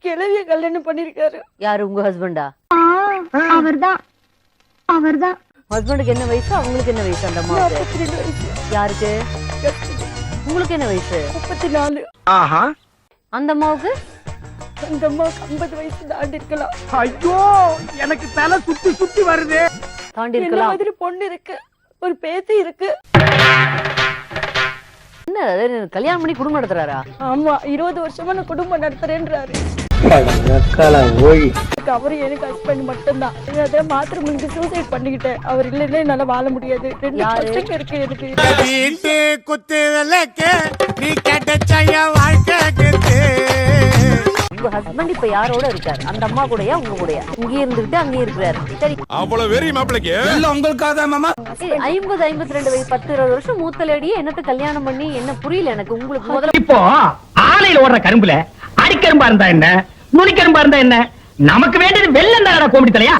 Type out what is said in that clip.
கிழவிய கல்யாணம் பண்ணிருக்காரு. யாரு உங்க ஹஸ்பண்டா? அவர்தான். ஹஸ்பண்டுக்கு என்ன வயசு, அவங்களுக்கு என்ன வயசு? அந்த அம்மாவுக்கு 42 வயசு. யாருக்கு? உங்களுக்கு என்ன வயசு? 34. ஆஹா. அந்த அம்மாவுக்கு? அந்த அம்மாவுக்கு 50 வயசு தாண்டி இருக்கலாம். ஐயோ எனக்கு தலை சுத்தி சுத்தி வருது. தாண்டி என்ன இருக்கலாம். மாதிரி பொண்ணு இருக்கு, ஒரு பேத்தி இருக்கு. என்ன அது, கல்யாணம் பண்ணி குடும்பம் நடத்துறாரா? ஆமா, 20 வருஷமா நான் குடும்பம் நடத்துறேன்றாரு. அவரு எனக்கு ஹஸ்பண்ட் மட்டும்தான். அதை மாத்திரை முடிஞ்சு சூசைட் பண்ணிக்கிட்டேன். அவர் இல்லைன்னா என்னால வாழ முடியாது. 2 பசங்க இருக்கு எனக்கு. வீட்டு குத்து விளக்கு நீ கேட்ட வாழ்க்கை. உங்க ஹஸ்பண்ட் இப்ப யாரோட இருக்காரு? அந்த அம்மா கூடயா உங்க கூடயா? இங்கே இருந்துகிட்டு அங்கேயே இருக்கிறாரு. சரி, அவ்வளவு வெறி மாப்பிளைக்கு உங்களுக்காக மாமா. 50 52 வயசு 10 20 வருஷம் மூத்த லேடியே என்னத்த கல்யாணம் பண்ணி என்ன புரியல எனக்கு. உங்களுக்கு முதல்ல இப்போ ஆலையில ஓடுற கரும்புல அடிக்கரும்பா இருந்தா என்ன, நுனிக்கரும்பா இருந்தா என்ன, நமக்கு வேண்டியது வெள்ளம் தானடா கோமிடி தலையா.